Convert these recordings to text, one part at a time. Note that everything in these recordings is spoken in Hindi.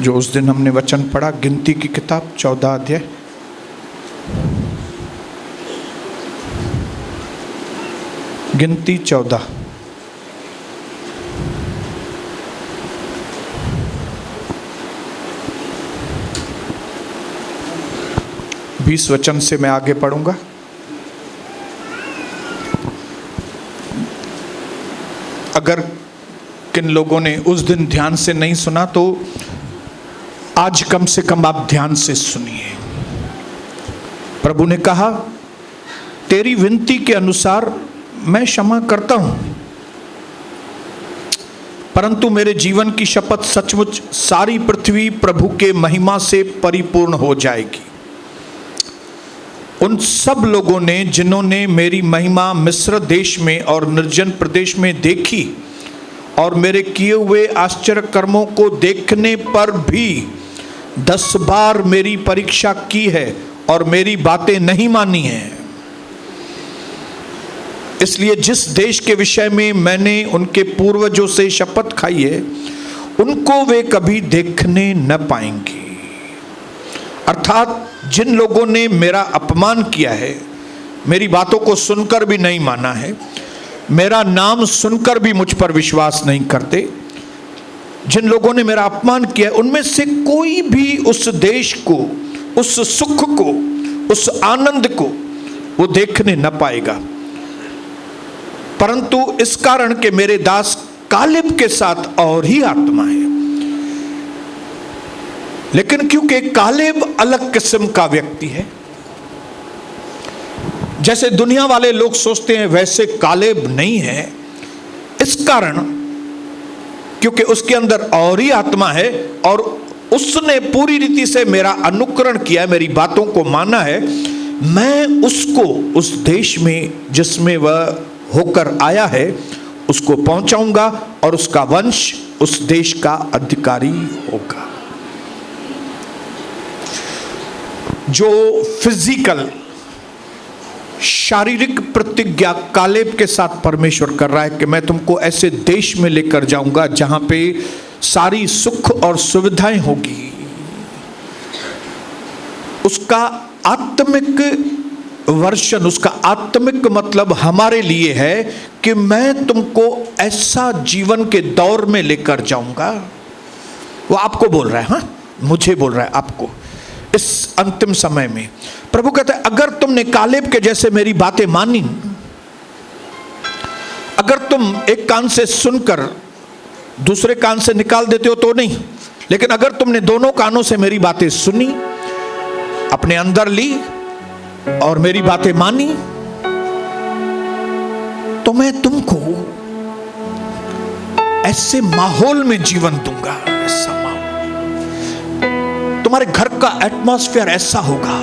जो उस दिन हमने वचन पढ़ा, गिनती की किताब 14 अध्याय, गिनती 14 20 वचन से मैं आगे पढ़ूंगा। अगर किन लोगों ने उस दिन ध्यान से नहीं सुना तो आज कम से कम आप ध्यान से सुनिए। प्रभु ने कहा, तेरी विनती के अनुसार मैं क्षमा करता हूं, परंतु मेरे जीवन की शपथ सचमुच सारी पृथ्वी प्रभु के महिमा से परिपूर्ण हो जाएगी। उन सब लोगों ने जिन्होंने मेरी महिमा मिस्र देश में और निर्जन प्रदेश में देखी और मेरे किए हुए आश्चर्य कर्मों को देखने पर भी 10 बार मेरी परीक्षा की है और मेरी बातें नहीं मानी हैं। इसलिए जिस देश के विषय में मैंने उनके पूर्वजों से शपथ खाई है, उनको वे कभी देखने न पाएंगे। अर्थात जिन लोगों ने मेरा अपमान किया है, मेरी बातों को सुनकर भी नहीं माना है, मेरा नाम सुनकर भी मुझ पर विश्वास नहीं करते, जिन लोगों ने मेरा अपमान किया है, उनमें से कोई भी उस देश को, उस सुख को, उस आनंद को वो देखने न पाएगा। परंतु इस कारण के मेरे दास कालेब के साथ और ही आत्मा है। लेकिन क्योंकि कालेब अलग किस्म का व्यक्ति है, जैसे दुनिया वाले लोग सोचते हैं वैसे कालेब नहीं है। इस कारण क्योंकि उसके अंदर और ही आत्मा है और उसने पूरी रीति से मेरा अनुकरण किया, मेरी बातों को माना है, मैं उसको उस देश में जिसमें वह होकर आया है उसको पहुंचाऊंगा और उसका वंश उस देश का अधिकारी होगा। जो फिजिकल शारीरिक प्रतिज्ञा कालेब के साथ परमेश्वर कर रहा है कि मैं तुमको ऐसे देश में लेकर जाऊंगा जहां पे सारी सुख और सुविधाएं होगी, उसका आत्मिक वर्षन, उसका आत्मिक मतलब हमारे लिए है कि मैं तुमको ऐसा जीवन के दौर में लेकर जाऊंगा। वो आपको बोल रहा है, हाँ मुझे बोल रहा है, आपको इस अंतिम समय में। प्रभु कहता है, अगर तुमने कालेब के जैसे मेरी बातें मानी, अगर तुम एक कान से सुनकर दूसरे कान से निकाल देते हो तो नहीं, लेकिन अगर तुमने दोनों कानों से मेरी बातें सुनी, अपने अंदर ली और मेरी बातें मानी, तो मैं तुमको ऐसे माहौल में जीवन दूंगा, ऐसा माहौल, तुम्हारे घर का एटमॉस्फेयर ऐसा होगा,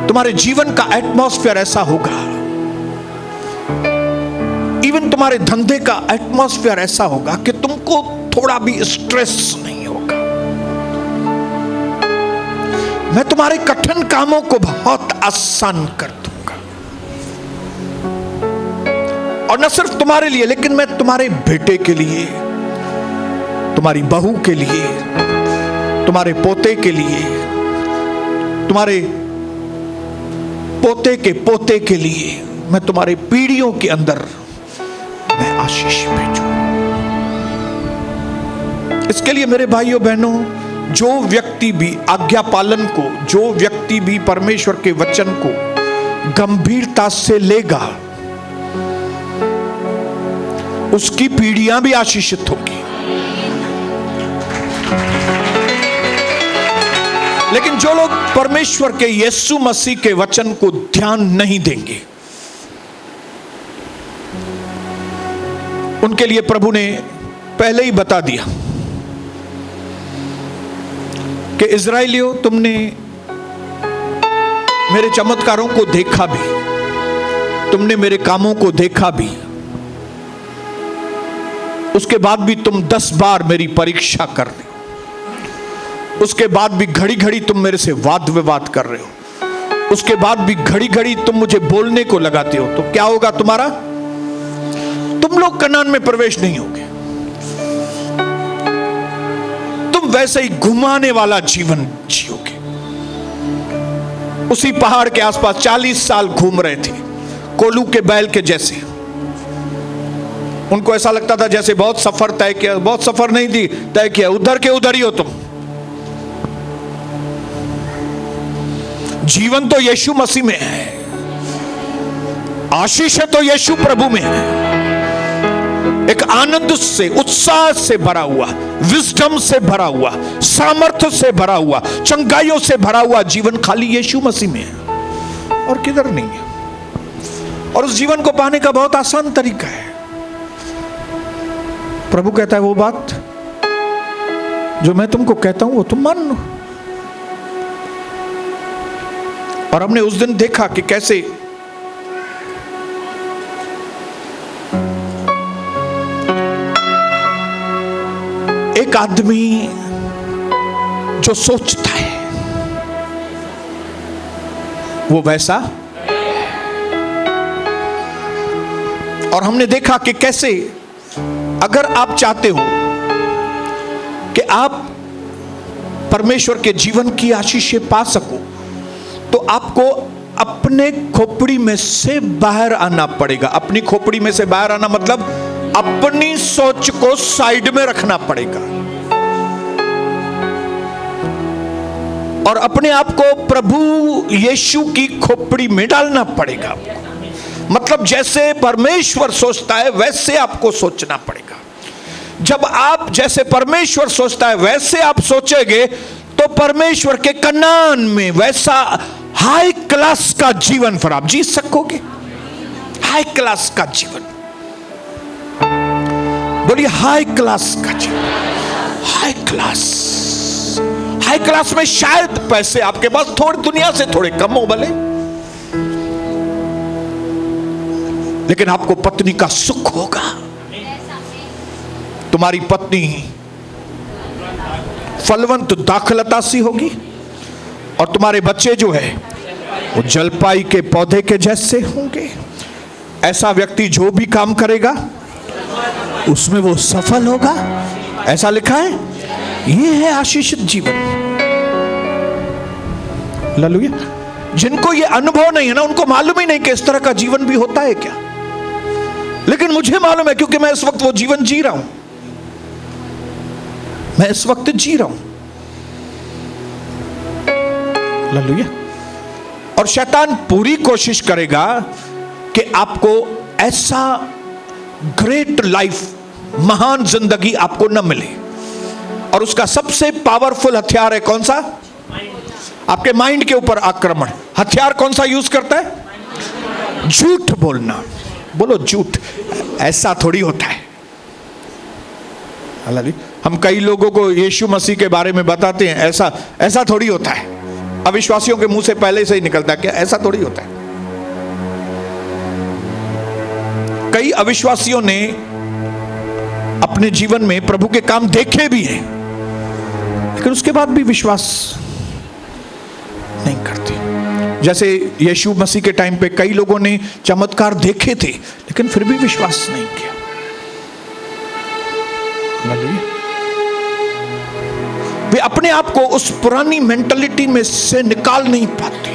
तुम्हारे जीवन का एटमॉस्फेयर ऐसा होगा, इवन तुम्हारे धंधे का एटमॉस्फेयर ऐसा होगा कि तुमको थोड़ा भी स्ट्रेस नहीं होगा। मैं तुम्हारे कठिन कामों को बहुत आसान कर दूंगा, और न सिर्फ तुम्हारे लिए लेकिन मैं तुम्हारे बेटे के लिए, तुम्हारी बहू के लिए, तुम्हारे पोते के लिए, तुम्हारे पोते के पोते के लिए, मैं तुम्हारे पीढ़ियों के अंदर मैं आशीष भेजूं। इसके लिए मेरे भाइयों बहनों, जो व्यक्ति भी आज्ञा पालन को, जो व्यक्ति भी परमेश्वर के वचन को गंभीरता से लेगा, उसकी पीढ़ियां भी आशीषित होगी। लेकिन जो लोग परमेश्वर के यीशु मसीह के वचन को ध्यान नहीं देंगे, उनके लिए प्रभु ने पहले ही बता दिया कि इज़राइलियों, तुमने मेरे चमत्कारों को देखा भी, तुमने मेरे कामों को देखा भी, उसके बाद भी तुम 10 बार मेरी परीक्षा कर रहे हो, उसके बाद भी घड़ी घड़ी तुम मेरे से वाद विवाद कर रहे हो, उसके बाद भी घड़ी घड़ी तुम मुझे बोलने को लगाते हो, तो क्या होगा तुम्हारा? तुम लोग कनान में प्रवेश नहीं होगे। वैसे ही घुमाने वाला जीवन जियोगे। उसी पहाड़ के आसपास 40 साल घूम रहे थे, कोल्हू के बैल के जैसे। उनको ऐसा लगता था जैसे बहुत सफर तय किया, बहुत सफर नहीं थी तय किया, उधर के उधर ही हो तुम। जीवन तो यीशु मसीह में है, आशीष तो यीशु प्रभु में है। एक आनंद से, उत्साह से भरा हुआ, विजडम से भरा हुआ, सामर्थ्य से भरा हुआ, चंगाइयों से भरा हुआ जीवन खाली यीशु मसीह में है और किधर नहीं है। और उस जीवन को पाने का बहुत आसान तरीका है। प्रभु कहता है वो बात जो मैं तुमको कहता हूं वो तुम मान लो। और हमने उस दिन देखा कि कैसे एक आदमी जो सोचता है वो वैसा, और हमने देखा कि कैसे अगर आप चाहते हो कि आप परमेश्वर के जीवन की आशीष पा सको तो आपको अपने खोपड़ी में से बाहर आना पड़ेगा। अपनी खोपड़ी में से बाहर आना मतलब अपनी सोच को साइड में रखना पड़ेगा और अपने आप को प्रभु यीशु की खोपड़ी में डालना पड़ेगा। मतलब जैसे परमेश्वर सोचता है वैसे आपको सोचना पड़ेगा। जब आप जैसे परमेश्वर सोचता है वैसे आप सोचेंगे तो परमेश्वर के कनान में वैसा हाई क्लास का जीवन फिर आप जी सकोगे। हाई क्लास का जीवन, बोलिए हाई क्लास का जीवन। हाई क्लास, हाई क्लास में शायद पैसे आपके पास थोड़ी दुनिया से थोड़े कम हो भले, लेकिन आपको पत्नी का सुख होगा। तुम्हारी पत्नी फलवंत दाखलता सी होगी और तुम्हारे बच्चे जो है वो जलपाई के पौधे के जैसे होंगे। ऐसा व्यक्ति जो भी काम करेगा उसमें वो सफल होगा, ऐसा लिखा है। ये है आशीषित जीवन। हालेलुया। जिनको ये अनुभव नहीं है ना, उनको मालूम ही नहीं कि इस तरह का जीवन भी होता है क्या, लेकिन मुझे मालूम है क्योंकि मैं इस वक्त वो जीवन जी रहा हूं। मैं इस वक्त जी रहा हूं। हालेलुया। और शैतान पूरी कोशिश करेगा कि आपको ऐसा ग्रेट लाइफ, महान जिंदगी आपको न मिले। और उसका सबसे पावरफुल हथियार है कौन सा? आपके माइंड के ऊपर आक्रमण। हथियार कौन सा यूज करता है? झूठ बोलना। बोलो झूठ। ऐसा थोड़ी होता है। हम कई लोगों को यीशु मसीह के बारे में बताते हैं, ऐसा थोड़ी होता है। अविश्वासियों के मुंह से पहले से ही निकलता है क्या ऐसा थोड़ी होता है। कई अविश्वासियों ने अपने जीवन में प्रभु के काम देखे भी हैं, लेकिन उसके बाद भी विश्वास नहीं करते। जैसे यीशु मसीह के टाइम पे कई लोगों ने चमत्कार देखे थे, लेकिन फिर भी विश्वास नहीं किया। वे अपने आप को उस पुरानी मेंटालिटी में से निकाल नहीं पाते,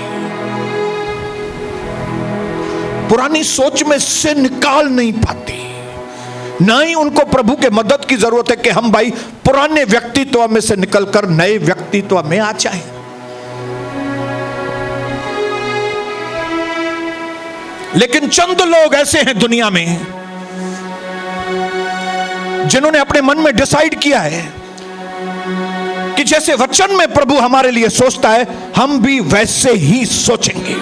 पुरानी सोच में से निकाल नहीं पाते। ना ही उनको प्रभु के मदद की जरूरत है कि हम भाई पुराने व्यक्तित्व में से निकलकर नए व्यक्तित्व में आ जाएं। लेकिन चंद लोग ऐसे हैं दुनिया में जिन्होंने अपने मन में डिसाइड किया है कि जैसे वचन में प्रभु हमारे लिए सोचता है हम भी वैसे ही सोचेंगे।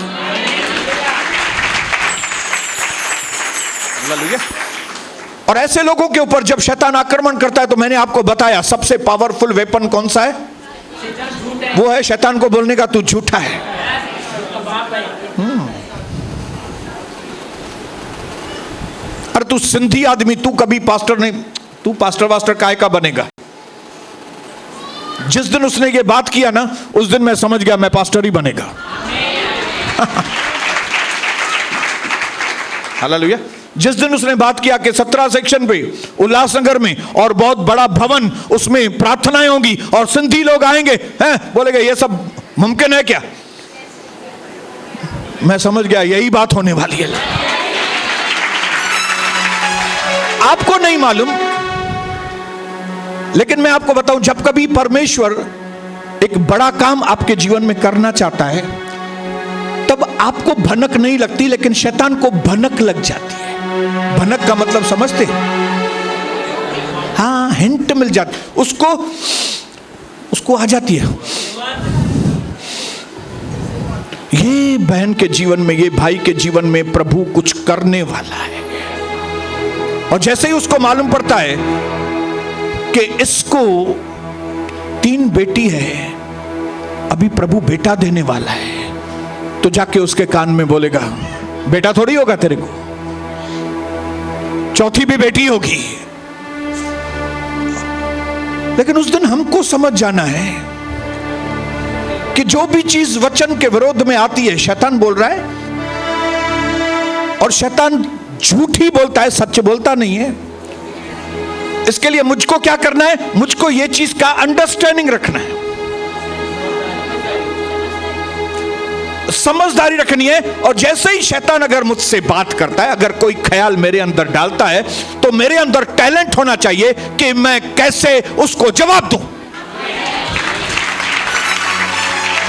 और ऐसे लोगों के ऊपर जब शैतान आक्रमण करता है तो मैंने आपको बताया सबसे पावरफुल वेपन कौन सा है? वो है शैतान को बोलने का तू झूठा है। अरे तू सिंधी आदमी, तू कभी पास्टर नहीं, तू पास्टर वास्टर काय का बनेगा। जिस दिन उसने ये बात किया ना, उस दिन मैं समझ गया मैं पास्टर ही बनेगा। हालेलुया। जिस दिन उसने बात किया कि 17 सेक्शन पे उल्लासनगर में और बहुत बड़ा भवन, उसमें प्रार्थनाएं होंगी और सिंधी लोग आएंगे, हैं, बोलेगा ये सब मुमकिन है क्या? मैं समझ गया यही बात होने वाली है। आपको नहीं मालूम, लेकिन मैं आपको बताऊं, जब कभी परमेश्वर एक बड़ा काम आपके जीवन में करना चाहता है, तब आपको भनक नहीं लगती, लेकिन शैतान को भनक लग जाती है। भनक का मतलब समझते? हाँ, हिंट मिल जाती, उसको आ जाती है, ये बहन के जीवन में, ये भाई के जीवन में प्रभु कुछ करने वाला है। और जैसे ही उसको मालूम पड़ता है कि इसको 3 बेटी है, अभी प्रभु बेटा देने वाला है, तो जाके उसके कान में बोलेगा, बेटा थोड़ी होगा तेरे को, 4थी भी बेटी होगी। लेकिन उस दिन हमको समझ जाना है कि जो भी चीज वचन के विरोध में आती है, शैतान बोल रहा है, और शैतान झूठ ही बोलता है, सच बोलता नहीं है। इसके लिए मुझको क्या करना है? मुझको ये चीज का अंडरस्टैंडिंग रखना है, समझदारी रखनी है। और जैसे ही शैतान अगर मुझसे बात करता है, अगर कोई ख्याल मेरे अंदर डालता है, तो मेरे अंदर टैलेंट होना चाहिए कि मैं कैसे उसको जवाब दूं।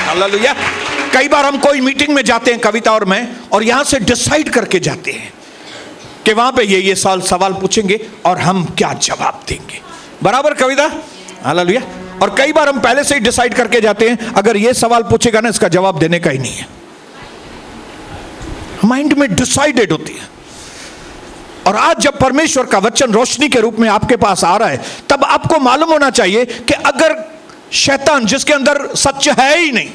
हालेलुया। कई बार हम कोई मीटिंग में जाते हैं, कविता और मैं, और यहां से डिसाइड करके जाते हैं कि वहां पे ये सवाल पूछेंगे और हम क्या जवाब देंगे। बराबर कविता? हालेलुया। और कई बार हम पहले से ही डिसाइड करके जाते हैं, अगर ये सवाल पूछेगा ना, इसका जवाब देने का ही नहीं है। माइंड में डिसाइडेड होती है। और आज जब परमेश्वर का वचन रोशनी के रूप में आपके पास आ रहा है, तब आपको मालूम होना चाहिए कि अगर शैतान, जिसके अंदर सच है ही नहीं,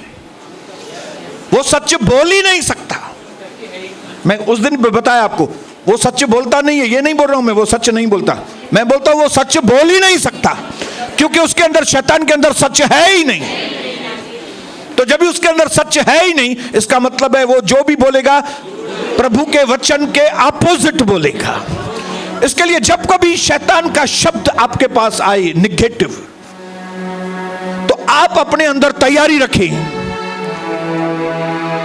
वो सच बोल ही नहीं सकता। मैं उस दिन बताया आपको, वो सच बोलता नहीं है। ये नहीं बोल रहा हूं मैं वो सच नहीं बोलता, मैं बोलता हूं वो सच बोल ही नहीं सकता, क्योंकि उसके अंदर, शैतान के अंदर सच है ही नहीं। तो जब भी उसके अंदर सच है ही नहीं, इसका मतलब है वो जो भी बोलेगा प्रभु के वचन के अपोजिट बोलेगा। इसके लिए जब कभी शैतान का शब्द आपके पास आए निगेटिव, तो आप अपने अंदर तैयारी रखें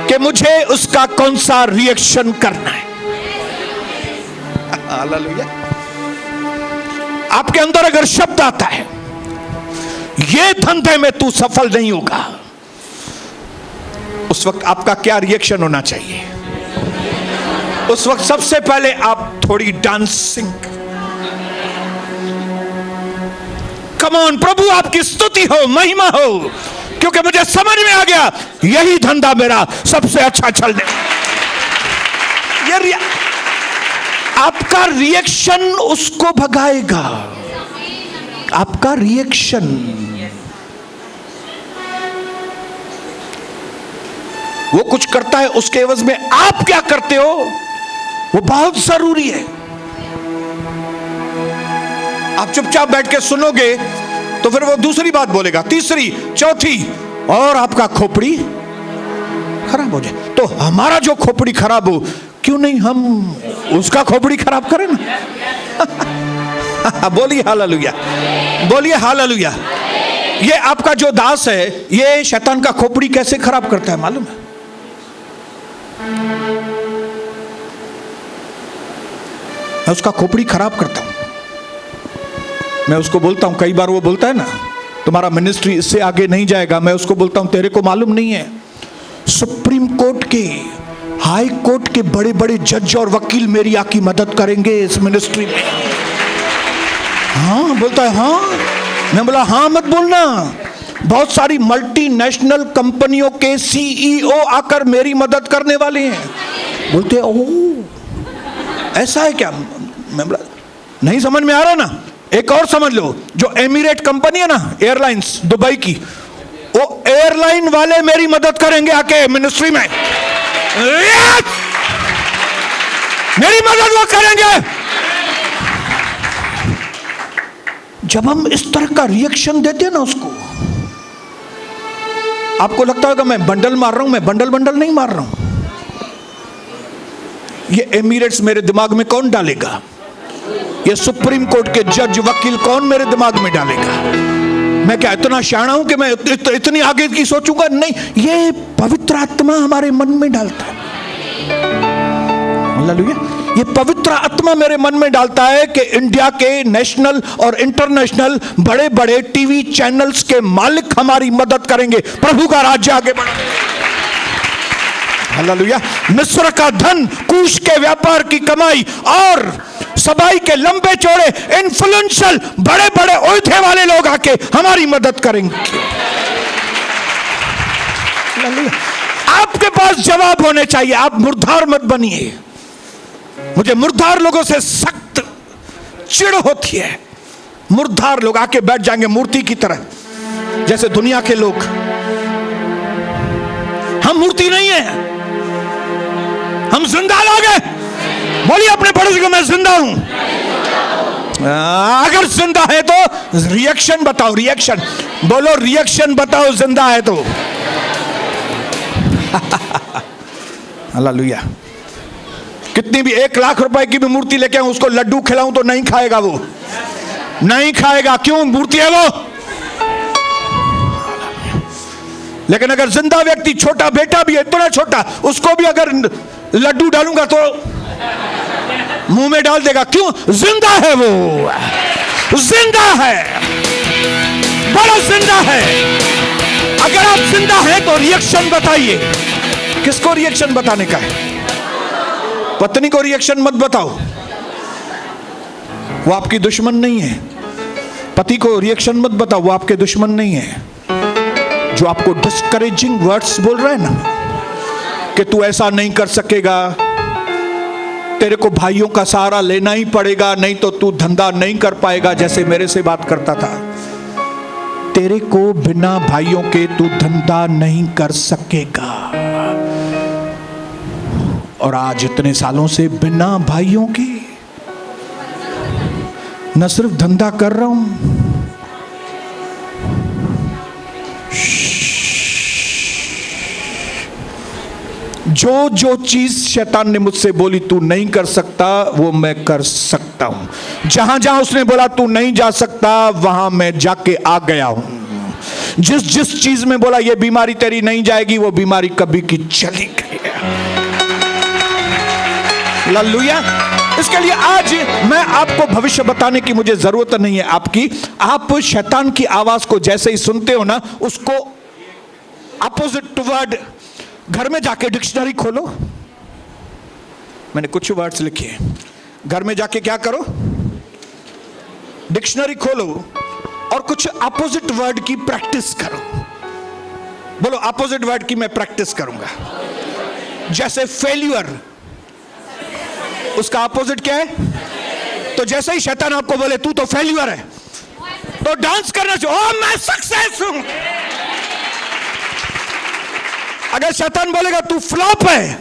कि मुझे उसका कौन सा रिएक्शन करना है। हालेलुया। आपके अंदर अगर शब्द आता है, ये धंधे में तू सफल नहीं होगा, उस वक्त आपका क्या रिएक्शन होना चाहिए? उस वक्त सबसे पहले आप थोड़ी डांसिंग, कम ऑन, प्रभु आपकी स्तुति हो, महिमा हो, क्योंकि मुझे समझ में आ गया यही धंधा मेरा सबसे अच्छा चलने। ये आपका रिएक्शन उसको भगाएगा। आपका रिएक्शन, वो कुछ करता है, उसके एवज में आप क्या करते हो, वो बहुत जरूरी है। आप चुपचाप बैठ के सुनोगे तो फिर वो दूसरी बात बोलेगा, तीसरी, चौथी, और आपका खोपड़ी खराब हो जाए। तो हमारा जो खोपड़ी खराब हो, क्यों नहीं हम उसका खोपड़ी खराब करें ना? बोलिए हालेलुया, बोलिए हालेलुया। ये आपका जो दास है, ये शैतान का खोपड़ी कैसे खराब करता है मालूम है? मैं उसका खोपड़ी खराब करता हूं। मैं उसको बोलता हूं, कई बार वो बोलता है ना, तुम्हारा मिनिस्ट्री इससे आगे नहीं जाएगा। मैं उसको बोलता हूं, तेरे को मालूम नहीं है, सुप्रीम कोर्ट के, हाई कोर्ट के बड़े बड़े जज और वकील मेरी आकी मदद करेंगे इस मिनिस्ट्री में। हाँ बोलता है, हाँ। मैं बोला, हाँ मत बोलना, बहुत सारी मल्टीनेशनल कंपनियों के सीईओ आकर मेरी मदद करने वाले हैं। बोलते ओह ऐसा है क्या? मैं बोला, नहीं समझ में आ रहा ना, एक और समझ लो, जो एमिरेट कंपनी है ना, एयरलाइंस दुबई की, वो एयरलाइन वाले मेरी मदद करेंगे आके मिनिस्ट्री में। मेरी मदद वो करेंगे। जब हम इस तरह का रिएक्शन देते हैं ना उसको, आपको लगता होगा मैं बंडल मार रहा हूं, मैं बंडल नहीं मार रहा हूं। ये एमिरेट्स मेरे दिमाग में कौन डालेगा? ये सुप्रीम कोर्ट के जज वकील कौन मेरे दिमाग में डालेगा? मैं क्या इतना शाना हूं कि मैं इतनी आगे की सोचूंगा? नहीं, ये पवित्र आत्मा हमारे मन में डालता है। हालेलुया। ये पवित्र आत्मा मेरे मन में डालता है कि इंडिया के नेशनल और इंटरनेशनल बड़े बड़े टीवी चैनल्स के मालिक हमारी मदद करेंगे, प्रभु का राज्य आगे बढ़ेगा। हालेलुया। मिस्र का धन, कूश के व्यापार की कमाई और सबाई के लंबे चौड़े इन्फ्लुएंशियल बड़े बड़े ओहदे वाले लोग आके हमारी मदद करेंगे। आपके पास जवाब होने चाहिए। आप मुर्दार मत बनिए। मुझे मुर्दार लोगों से सख्त चिढ़ होती है। मुर्दार लोग आके बैठ जाएंगे मूर्ति की तरह, जैसे दुनिया के लोग। हम मूर्ति नहीं है, हम जिंदा लोग हैं। बोलिए अपने पड़ोसी को, मैं जिंदा हूं। अगर जिंदा है तो रिएक्शन बताओ, रिएक्शन बोलो, रिएक्शन बताओ जिंदा है तो। हालेलुया। कितनी भी 1 लाख रुपए की भी मूर्ति लेके आऊं, उसको लड्डू खिलाऊं तो नहीं खाएगा, वो नहीं खाएगा। क्यों? मूर्ति है वो। लेकिन अगर जिंदा व्यक्ति, छोटा बेटा भी है, इतना छोटा, उसको भी अगर लड्डू डालूंगा तो मुंह में डाल देगा। क्यों? जिंदा है वो, जिंदा है, बड़ा जिंदा है। अगर आप जिंदा हैं तो रिएक्शन बताइए। किसको रिएक्शन बताने का है? पत्नी को रिएक्शन मत बताओ, वो आपकी दुश्मन नहीं है। पति को रिएक्शन मत बताओ, वो आपके दुश्मन नहीं है। जो आपको डिस्करेजिंग वर्ड्स बोल रहे हैं ना, कि तू ऐसा नहीं कर सकेगा, तेरे को भाइयों का सहारा लेना ही पड़ेगा, नहीं तो तू धंधा नहीं कर पाएगा, जैसे मेरे से बात करता था। तेरे को बिना भाइयों के तू धंधा नहीं कर सकेगा। और आज इतने सालों से बिना भाइयों के न सिर्फ धंधा कर रहा हूं, जो जो चीज शैतान ने मुझसे बोली तू नहीं कर सकता, वो मैं कर सकता हूं। जहां जहां उसने बोला तू नहीं जा सकता, वहां मैं जाके आ गया हूं। जिस जिस चीज में बोला ये बीमारी तेरी नहीं जाएगी, वो बीमारी कभी की चली गई। हालेलुया। इसके लिए आज मैं आपको भविष्य बताने की मुझे जरूरत नहीं है आपकी। आप शैतान की आवाज को जैसे ही सुनते हो ना, उसको अपोजिट वर्ड घर में जाके डिक्शनरी खोलो। मैंने कुछ वर्ड्स लिखे हैं, घर में जाके क्या करो? डिक्शनरी खोलो और कुछ अपोजिट वर्ड की प्रैक्टिस करो। बोलो, अपोजिट वर्ड की मैं प्रैक्टिस करूंगा। जैसे फेल्यूर, उसका अपोजिट क्या है? तो जैसे ही शैतान आपको बोले तू तो फेल्यूर है, तो डांस करना चाहिए, ओ मैं सक्सेस हूं। अगर शैतान बोलेगा तू फ्लॉप है,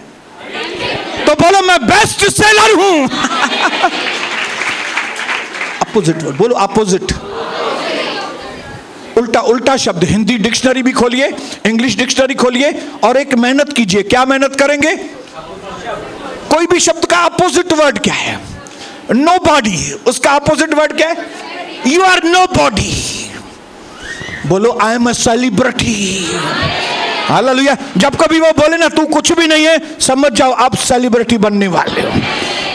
तो बोलो मैं बेस्ट सेलर हूं। अपोजिट वर्ड बोलो, अपोजिट, उल्टा उल्टा शब्द। हिंदी डिक्शनरी भी खोलिए, इंग्लिश डिक्शनरी खोलिए और एक मेहनत कीजिए। क्या मेहनत करेंगे? कोई भी शब्द का अपोजिट वर्ड क्या है? नो बॉडी, उसका अपोजिट वर्ड क्या है? You are nobody. बोलो I am a celebrity. Hallelujah. जब कभी वो बोले ना तू कुछ भी नहीं है, समझ जाओ आप सेलिब्रिटी बनने वाले हो।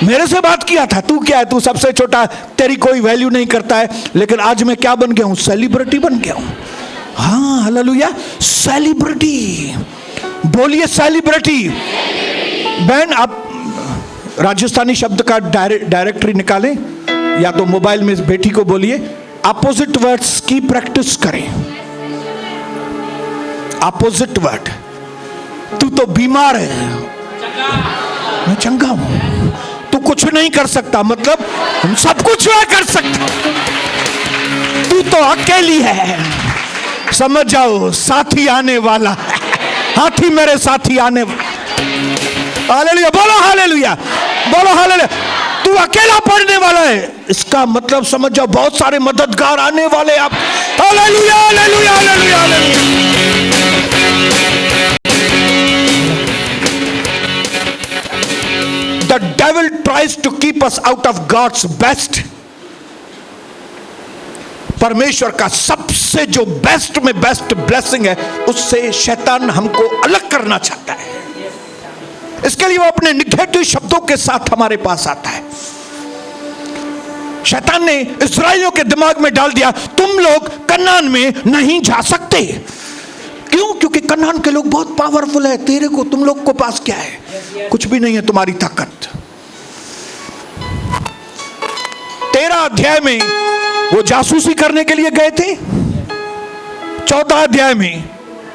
मेरे से बात किया था, तू क्या है? तू सबसे छोटा, तेरी कोई वैल्यू नहीं करता है। लेकिन आज मैं क्या बन गया हूं? सेलिब्रिटी बन गया हूं। हाँ, हालेलुया, सेलिब्रिटी। बोलिए सेलिब्रिटी। बहन, आप राजस्थानी शब्द का डायरेक्टरी निकालें, या तो मोबाइल में बेटी को बोलिए अपोजिट वर्ड्स की प्रैक्टिस करें। अपोजिट वर्ड, तू तो बीमार है, मैं चंगा हूं। तू कुछ नहीं कर सकता, मतलब हम सब कुछ मैं कर सकता। तू तो अकेली है, समझ जाओ साथी आने वाला है। हाथी मेरे साथी आने वाला। हालेलुया, बोलो हालेलुया, बोलो हालेलुया। तू अकेला पढ़ने वाला है, इसका मतलब समझ जाओ बहुत सारे मददगार आने वाले। आप hallelujah, hallelujah, hallelujah, hallelujah. the devil tries to keep us out of God's best. परमेश्वर का सबसे जो बेस्ट में बेस्ट ब्लेसिंग है, उससे शैतान हमको अलग करना चाहता है। इसके लिए वो अपने निगेटिव शब्दों के साथ हमारे पास आता है। शैतान ने इस्राएलियों के दिमाग में डाल दिया, तुम लोग कनान में नहीं जा सकते। क्यों? क्योंकि कनान के लोग बहुत पावरफुल है, तेरे को तुम लोग को पास क्या है? कुछ भी नहीं है तुम्हारी ताकत। 13 अध्याय में वो जासूसी करने के लिए गए थे। 14 अध्याय में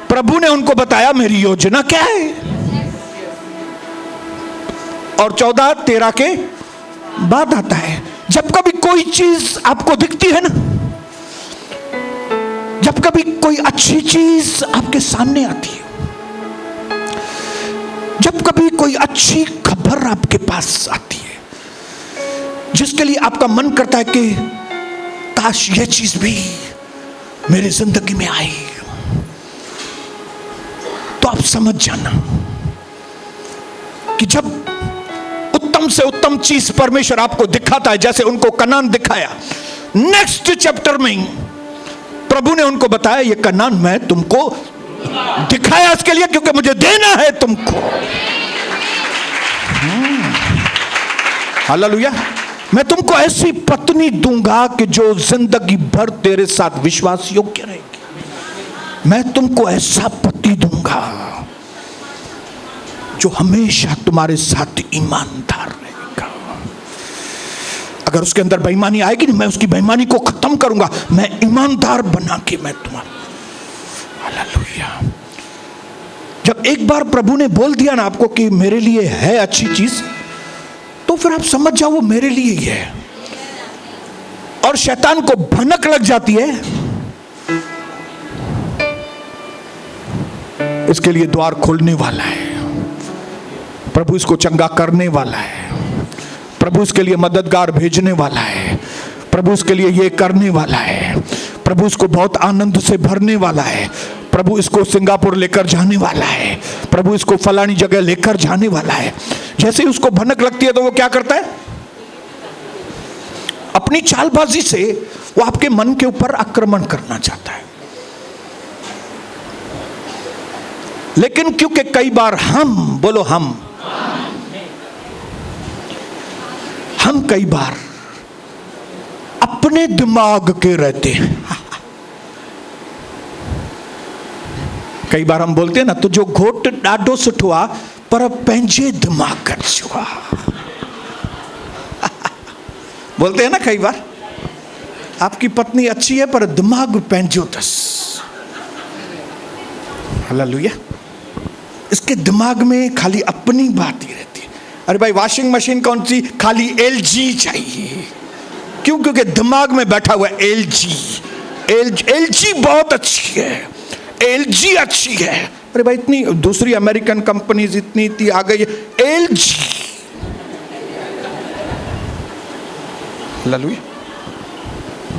प्रभु ने उनको बताया मेरी योजना क्या है, और 14-13 के बाद आता है। जब कभी कोई चीज आपको दिखती है ना, जब कभी कोई अच्छी चीज आपके सामने आती है, जब कभी कोई अच्छी खबर आपके पास आती है, जिसके लिए आपका मन करता है कि काश ये चीज भी मेरी जिंदगी में आई, तो आप समझ जाना कि जब उत्तम से उत्तम चीज परमेश्वर आपको दिखाता है, जैसे उनको कनान दिखाया, नेक्स्ट चैप्टर में प्रभु ने उनको बताया ये कनान मैं तुमको दिखाया इसके लिए क्योंकि मुझे देना है तुमको। हालेलुया। मैं तुमको ऐसी पत्नी दूंगा कि जो जिंदगी भर तेरे साथ विश्वास योग्य रहेगी। मैं तुमको ऐसा पति दूंगा जो हमेशा तुम्हारे साथ ईमानदार रहेगा। अगर उसके अंदर बेईमानी आएगी ना, मैं उसकी बेईमानी को खत्म करूंगा, मैं ईमानदार बना के मैं तुम्हारा। हालेलुया। जब एक बार प्रभु ने बोल दिया ना आपको कि मेरे लिए है अच्छी चीज, तो फिर आप समझ जाओ वो मेरे लिए ही है। और शैतान को भनक लग जाती है, इसके लिए द्वार खोलने वाला है, प्रभु इसको चंगा करने वाला है, प्रभु इसके लिए मददगार भेजने वाला है, प्रभु इसके लिए ये करने वाला है, प्रभु इसको बहुत आनंद से भरने वाला है, प्रभु इसको सिंगापुर लेकर जाने वाला है, प्रभु इसको फलानी जगह लेकर जाने वाला है। जैसे ही उसको भनक लगती है तो वो क्या करता है? अपनी चालबाजी से वो आपके मन के ऊपर आक्रमण करना चाहता है। लेकिन क्योंकि कई बार हम कई बार अपने दिमाग के रहते हैं। कई बार हम बोलते हैं ना, तो जो घोट डाडो सुठवा पर पंहिंजे दिमाग कर छुआ। बोलते हैं ना कई बार, आपकी पत्नी अच्छी है पर दिमाग पंहिंजो तस। हालेलुया। इसके दिमाग में खाली अपनी बात ही रहती है। अरे भाई वॉशिंग मशीन कौन सी? खाली LG चाहिए। क्यों? क्योंकि दिमाग में बैठा हुआ है LG बहुत अच्छी है, LG अच्छी है। अरे भाई इतनी दूसरी अमेरिकन कंपनीज इतनी आ गई है, LG। हालेलुया।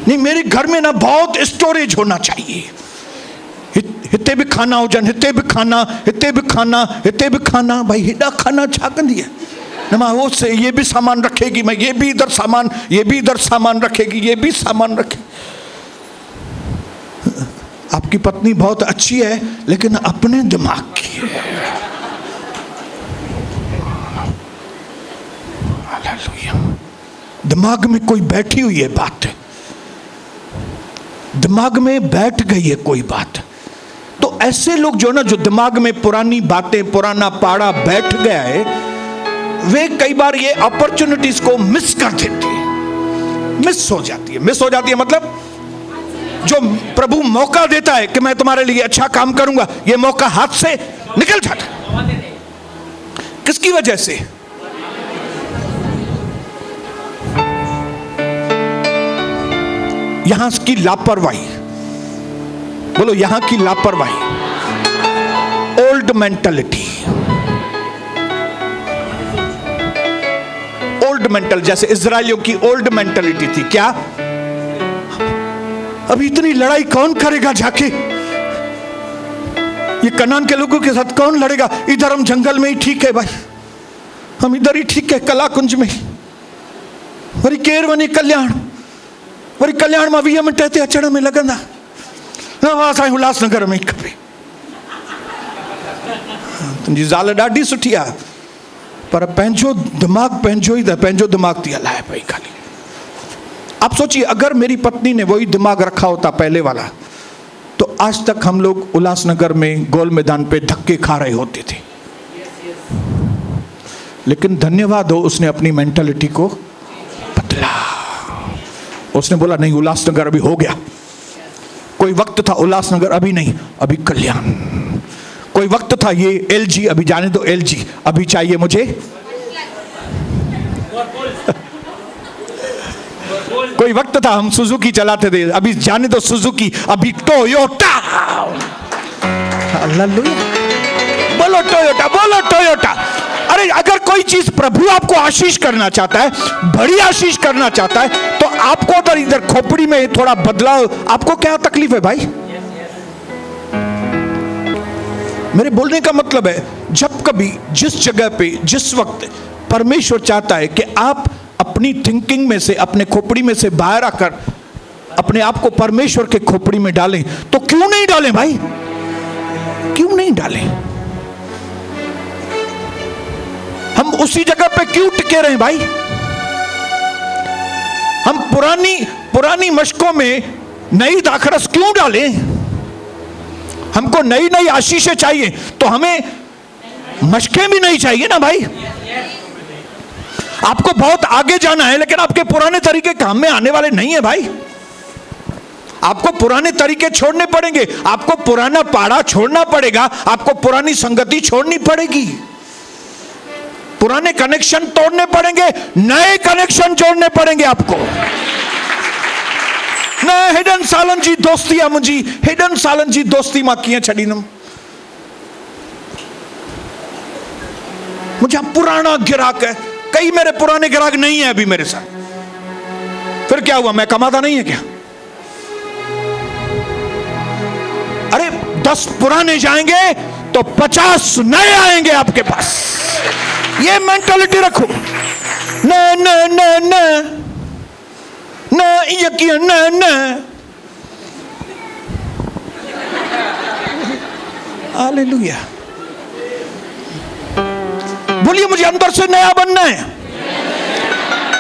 नहीं, मेरे घर में ना बहुत स्टोरेज होना चाहिए, हिते भी खाना हो जान, हिते भी खाना, हिते भी खाना, हिते भी खाना। भाई हेॾा खाना छा कंदी है न, मां वो से ये भी सामान रखेगी, मैं ये भी इधर सामान, ये भी इधर सामान रखेगी, ये भी सामान रखेगी। आपकी पत्नी बहुत अच्छी है लेकिन अपने दिमाग की है। हालेलुया। दिमाग में कोई बैठी हुई है बात, दिमाग में बैठ गई है कोई बात। तो ऐसे लोग जो ना, जो दिमाग में पुरानी बातें, पुराना पाड़ा बैठ गया है, वे कई बार ये अपॉर्चुनिटीज को मिस कर देते हैं। मिस हो जाती है मतलब जो प्रभु मौका देता है कि मैं तुम्हारे लिए अच्छा काम करूंगा, ये मौका हाथ से निकल जाता है। किसकी वजह से? यहां की लापरवाही। बोलो, यहां की लापरवाही, ओल्ड मेंटालिटी। ओल्ड मेंटल, जैसे इजराइलियों की ओल्ड मेंटालिटी थी। क्या? अभी इतनी लड़ाई कौन करेगा जाके? ये कनान के लोगों के साथ कौन लड़ेगा? इधर हम जंगल में ही ठीक है भाई। हम इधर ही ठीक है, कलाकुंज में वरी केर वञे कल्याण, वरी कल्याण मां 20 मिंट हिते अचण में लॻंदा। असांजे उल्हासनगर में ई खपे। तुंहिंजी ज़ाल ॾाढी सुठी आहे, पर पंहिंजो दिमाग़ पंहिंजो ई पंहिंजो दिमाग़ थी हलाए पई खाली। आप सोचिए, अगर मेरी पत्नी ने वही दिमाग रखा होता पहले वाला, तो आज तक हम लोग उल्लासनगर में गोल मैदान पे धक्के खा रहे होते थे। लेकिन धन्यवाद हो, उसने अपनी मेंटालिटी को बदला। उसने बोला नहीं, उल्लासनगर अभी हो गया। कोई वक्त था उल्लासनगर, अभी नहीं, अभी कल्याण। कोई वक्त था ये एलजी, अभी जाने दो एलजी, अभी चाहिए मुझे कोई वक्त था हम सुजुकी चलाते थे, अभी जाने दो सुजुकी, अभी टोयोटा। बोलो टोयोटा, बोलो टोयोटा। अरे अगर कोई चीज प्रभु आपको आशीष करना चाहता है, बड़ी आशीष करना चाहता है, तो आपको तो इधर खोपड़ी में थोड़ा बदलाव, आपको क्या तकलीफ है भाई? मेरे बोलने का मतलब है, जब कभी जिस जगह पे जिस वक्त परमेश्वर चाहता है कि आप अपनी थिंकिंग में से, अपने खोपड़ी में से बाहर आकर अपने आप को परमेश्वर के खोपड़ी में डालें, तो क्यों नहीं डालें भाई? क्यों नहीं डालें? हम उसी जगह पे क्यों टिके रहे भाई? हम पुरानी मशकों में नई दाखरस क्यों डालें? हमको नई नई आशीषें चाहिए, तो हमें मशकें भी नहीं चाहिए ना भाई। आपको बहुत आगे जाना है, लेकिन आपके पुराने तरीके काम में आने वाले नहीं है भाई। आपको पुराने तरीके छोड़ने पड़ेंगे, आपको पुराना पाड़ा छोड़ना पड़ेगा, आपको पुरानी संगति छोड़नी पड़ेगी, पुराने कनेक्शन तोड़ने पड़ेंगे, नए कनेक्शन जोड़ने पड़ेंगे आपको। न हेडन सालन जी दोस्ती आहे मुंहिंजी, हेडन सालन जी दोस्ती मां कीअं छॾींदुमि? मुझे पुराना ग्राहक है, कई मेरे पुराने ग्राहक नहीं है अभी मेरे साथ। फिर क्या हुआ, मैं कमाता नहीं है क्या? अरे 10 पुराने जाएंगे तो 50 नए आएंगे आपके पास। ये मेंटालिटी रखो। न न न न न यकीन न न। हालेलुया। बोलिए, मुझे अंदर से नया बनना है।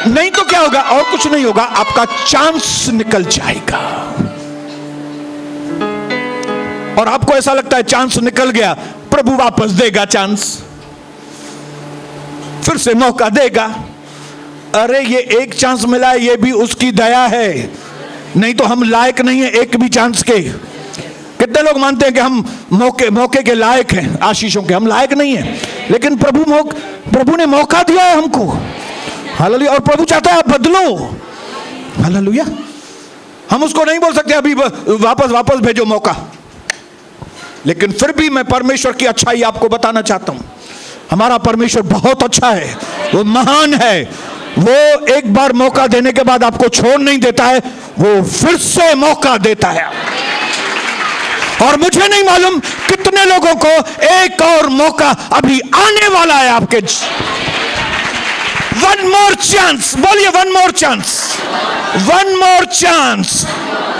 नहीं तो क्या होगा? और कुछ नहीं होगा, आपका चांस निकल जाएगा। और आपको ऐसा लगता है चांस निकल गया, प्रभु वापस देगा चांस, फिर से मौका देगा। अरे ये एक चांस मिला है, ये भी उसकी दया है, नहीं तो हम लायक नहीं है एक भी चांस के। कितने लोग मानते हैं कि हम मौके के लायक हैं, आशीषों के? हम लायक नहीं हैं, लेकिन प्रभु ने मौका दिया है हमको। हालेलुया। और प्रभु चाहता है आप बदलो। हालेलुया। हम उसको नहीं बोल सकते अभी वापस भेजो मौका। लेकिन फिर भी मैं परमेश्वर की अच्छाई आपको बताना चाहता हूं। हमारा परमेश्वर बहुत अच्छा है, वो महान है। वो एक बार मौका देने के बाद आपको छोड़ नहीं देता है, वो फिर से मौका देता है। और मुझे नहीं मालूम कितने लोगों को एक और मौका अभी आने वाला है आपके। वन मोर चांस, बोलिए one more chance, one more chance.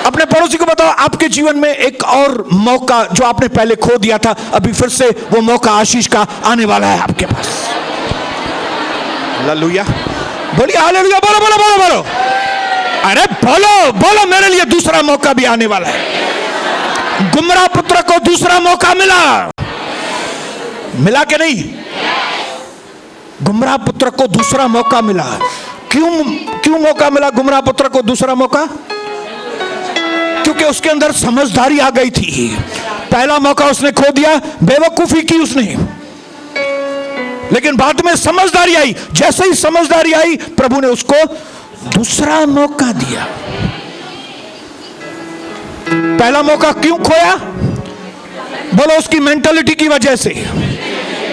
अपने पड़ोसी को बताओ, आपके जीवन में एक और मौका जो आपने पहले खो दिया था, अभी फिर से वो मौका आशीष का आने वाला है आपके पास। हालेलुया। बोलिए हालेलुया। बोलो बोलो बोलो बोलो। अरे बोलो बोलो, मेरे लिए दूसरा मौका भी आने वाला है। गुमराह पुत्र को दूसरा मौका मिला कि नहीं? गुमराह पुत्र को दूसरा मौका मिला। क्यों मौका मिला गुमराह पुत्र को दूसरा मौका? क्योंकि उसके अंदर समझदारी आ गई थी। पहला मौका उसने खो दिया, बेवकूफी की उसने, लेकिन बाद में समझदारी आई। जैसे ही समझदारी आई, प्रभु ने उसको दूसरा मौका दिया। पहला मौका क्यों खोया? बोलो, उसकी मेंटालिटी की वजह से।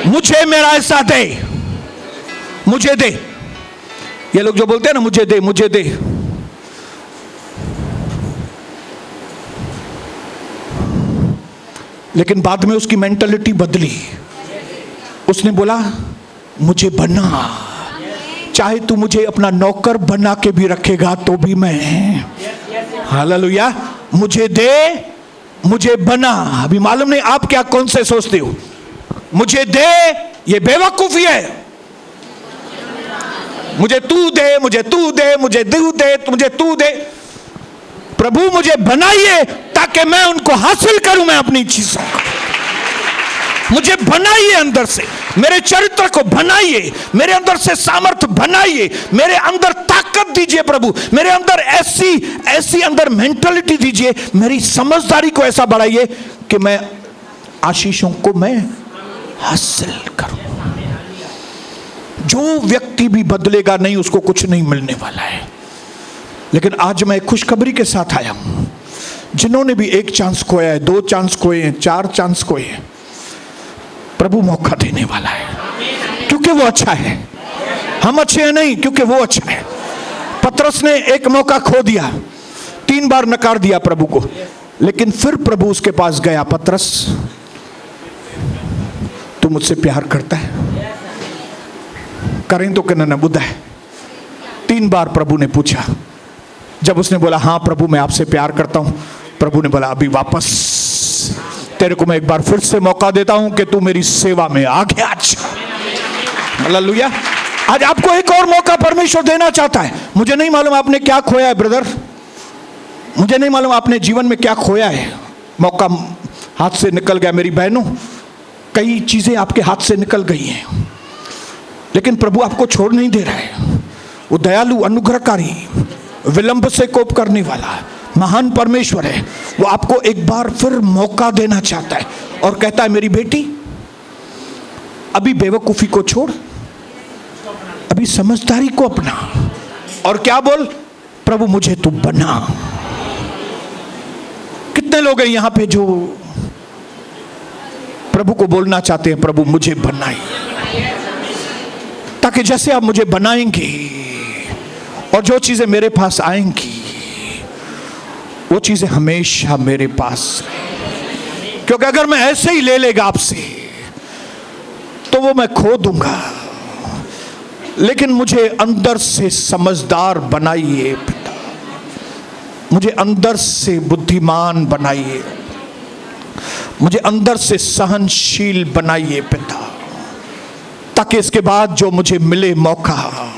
मुझे मेरा हिस्सा दे, मुझे दे। ये लोग जो बोलते हैं ना, मुझे दे मुझे दे। लेकिन बाद में उसकी मेंटालिटी बदली। उसने बोला मुझे बना। चाहे तू मुझे अपना नौकर बना के भी रखेगा तो भी मैं, हालेलुया, मुझे दे, मुझे बना। अभी मालूम नहीं आप क्या कौन से सोचते हो, मुझे दे ये बेवकूफी है। मुझे तू दे, मुझे तू दे, मुझे तू दे, मुझे तू दे। प्रभु मुझे बनाइए ताकि मैं उनको हासिल करूं, मैं अपनी चीजों को। मुझे बनाइए अंदर से, मेरे चरित्र को बनाइए, मेरे अंदर से सामर्थ्य बनाइए, मेरे अंदर ताकत दीजिए प्रभु, मेरे अंदर ऐसी अंदर मेंटालिटी दीजिए, मेरी समझदारी को ऐसा बढ़ाइए कि मैं आशीषों को मैं हासिल करूं। जो व्यक्ति भी बदलेगा नहीं, उसको कुछ नहीं मिलने वाला है। लेकिन आज मैं खुशखबरी के साथ आया हूं, जिन्होंने भी 1 चांस खोया है, 2 चांस खोए हैं, 4 चांस खोए हैं, प्रभु मौका देने वाला है, क्योंकि वो अच्छा है। हम अच्छे हैं नहीं, क्योंकि वो अच्छा है। पतरस ने 1 मौका खो दिया, 3 बार नकार दिया प्रभु को, लेकिन फिर प्रभु उसके पास गया, पतरस तू मुझसे प्यार करता है? करें तो कहना न बुद्धा है। 3 बार प्रभु ने पूछा। जब उसने बोला हाँ प्रभु मैं आपसे प्यार करता हूं, प्रभु ने बोला अभी वापस तेरे को मैं एक बार फिर से मौका देता हूं कि तू मेरी सेवा में आ गया। हालेलुया। आज आपको एक और मौका परमेश्वर देना चाहता है। मुझे नहीं मालूम आपने क्या खोया है ब्रदर, मुझे नहीं मालूम आपने जीवन में क्या खोया है। मौका हाथ से निकल गया। मेरी बहनों, कई चीजें आपके हाथ से निकल गई हैं, लेकिन प्रभु आपको छोड़ नहीं दे रहा है। वो दयालु, अनुग्रहकारी, विलंब से कोप करने वाला महान परमेश्वर है। वो आपको एक बार फिर मौका देना चाहता है और कहता है मेरी बेटी, अभी बेवकूफी को छोड़, अभी समझदारी को अपना। और क्या बोल, प्रभु मुझे तू बना। कितने लोग हैं यहां पे जो प्रभु को बोलना चाहते हैं, प्रभु मुझे बनाइए, ताकि जैसे आप मुझे बनाएंगे और जो चीजें मेरे पास आएंगी वो चीजें हमेशा मेरे पास रहें। क्योंकि अगर मैं ऐसे ही ले लेगा आपसे तो वो मैं खो दूंगा। लेकिन मुझे अंदर से समझदार बनाइए पिता, मुझे अंदर से बुद्धिमान बनाइए, मुझे अंदर से सहनशील बनाइए पिता, ताकि इसके बाद जो मुझे मिले मौका,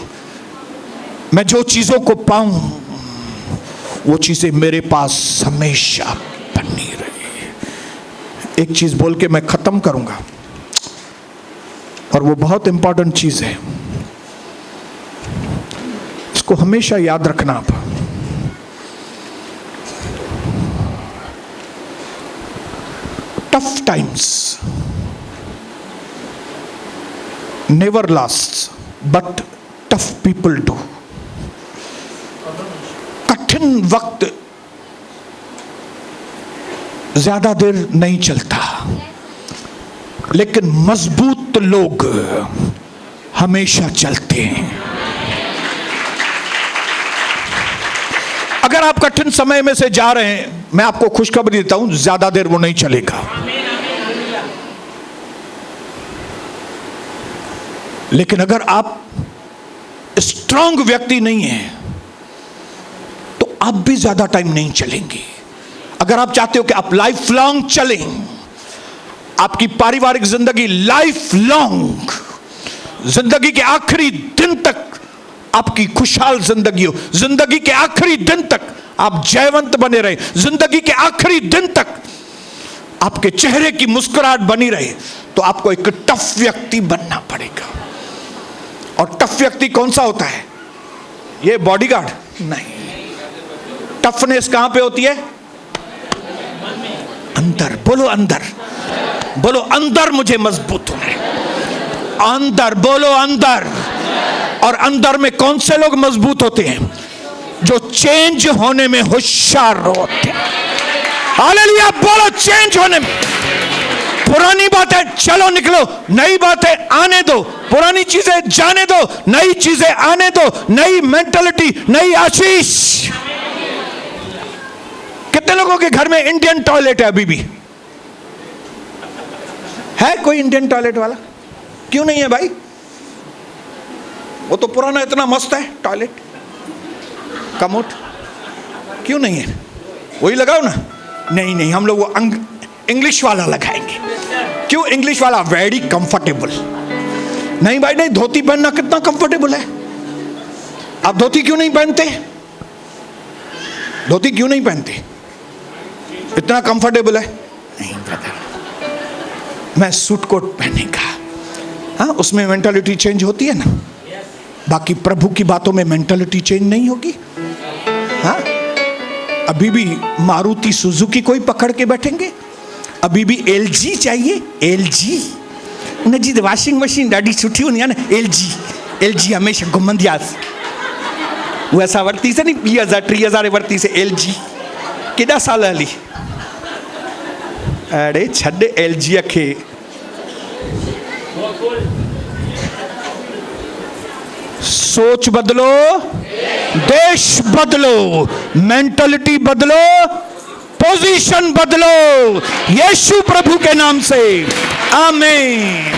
मैं जो चीजों को पाऊं वो चीजें मेरे पास हमेशा बनी रहे। एक चीज बोल के मैं खत्म करूंगा, और वो बहुत इंपॉर्टेंट चीज है, इसको हमेशा याद रखना आप। Tough times never last but tough people do. कठिन वक्त ज्यादा देर नहीं चलता, लेकिन मजबूत लोग हमेशा चलते हैं। अगर आप कठिन समय में से जा रहे हैं, मैं आपको खुशखबरी देता हूं, ज्यादा देर वो नहीं चलेगा। लेकिन अगर आप स्ट्रांग व्यक्ति नहीं हैं तो आप भी ज्यादा टाइम नहीं चलेंगे। अगर आप चाहते हो कि आप लाइफ लॉन्ग चलें, आपकी पारिवारिक जिंदगी लाइफ लॉन्ग, जिंदगी के आखिरी दिन तक आपकी खुशहाल जिंदगी हो, जिंदगी के आखिरी दिन तक आप जयवंत बने रहे, जिंदगी के आखिरी दिन तक आपके चेहरे की मुस्कुराहट बनी रहे, तो आपको एक टफ व्यक्ति बनना पड़ेगा। और टफ व्यक्ति कौन सा होता है? ये बॉडीगार्ड नहीं। टफनेस कहां पे होती है? अंदर। बोलो अंदर, बोलो अंदर मुझे मजबूत होना है। अंदर बोलो अंदर। और अंदर में कौन से लोग मजबूत होते हैं? जो चेंज होने में होशियार होते हैं। हालेलुया। बोलो चेंज होने में। पुरानी बातें चलो निकलो, नई बातें आने दो, पुरानी चीजें जाने दो, नई चीजें आने दो, नई मेंटालिटी, नई आशीष। कितने लोगों के घर में इंडियन टॉयलेट है? अभी भी है कोई इंडियन टॉयलेट वाला? क्यों नहीं है भाई? वो तो पुराना इतना मस्त है टॉयलेट, कमोड, क्यों नहीं है? वही लगाओ ना। नहीं नहीं, हम लोग वो इंग्लिश वाला लगाएंगे। क्यों इंग्लिश वाला? Very comfortable. नहीं भाई नहीं, धोती पहनना कितना कंफर्टेबल है। आप धोती क्यों नहीं पहनते? धोती क्यों नहीं पहनते? इतना कंफर्टेबल है। नहीं ब्रदर, मैं सूट कोट पहनेगा। हाँ, उसमें मेंटालिटी चेंज होती है ना। बाकी प्रभु की बातों में मेंटालिटी चेंज नहीं होगी। हाँ, अभी भी मारुति सुजुकी कोई पकड़ के बैठेंगे, अभी भी एलजी चाहिए। एलजी उन जी वॉशिंग मशीन ॾाढी सुठी हूंदी आहे न। एलजी हमेशा घुमंदी आहे। उहा असां वरितीसीं नी 20,000-30,000 वरितीसीं एलजी। केॾा साल हली? अड़े छॾ एलजीअ खे। सोच बदलो, देश बदलो, मेंटालिटी बदलो, पोजीशन बदलो, यीशु प्रभु के नाम से आमीन।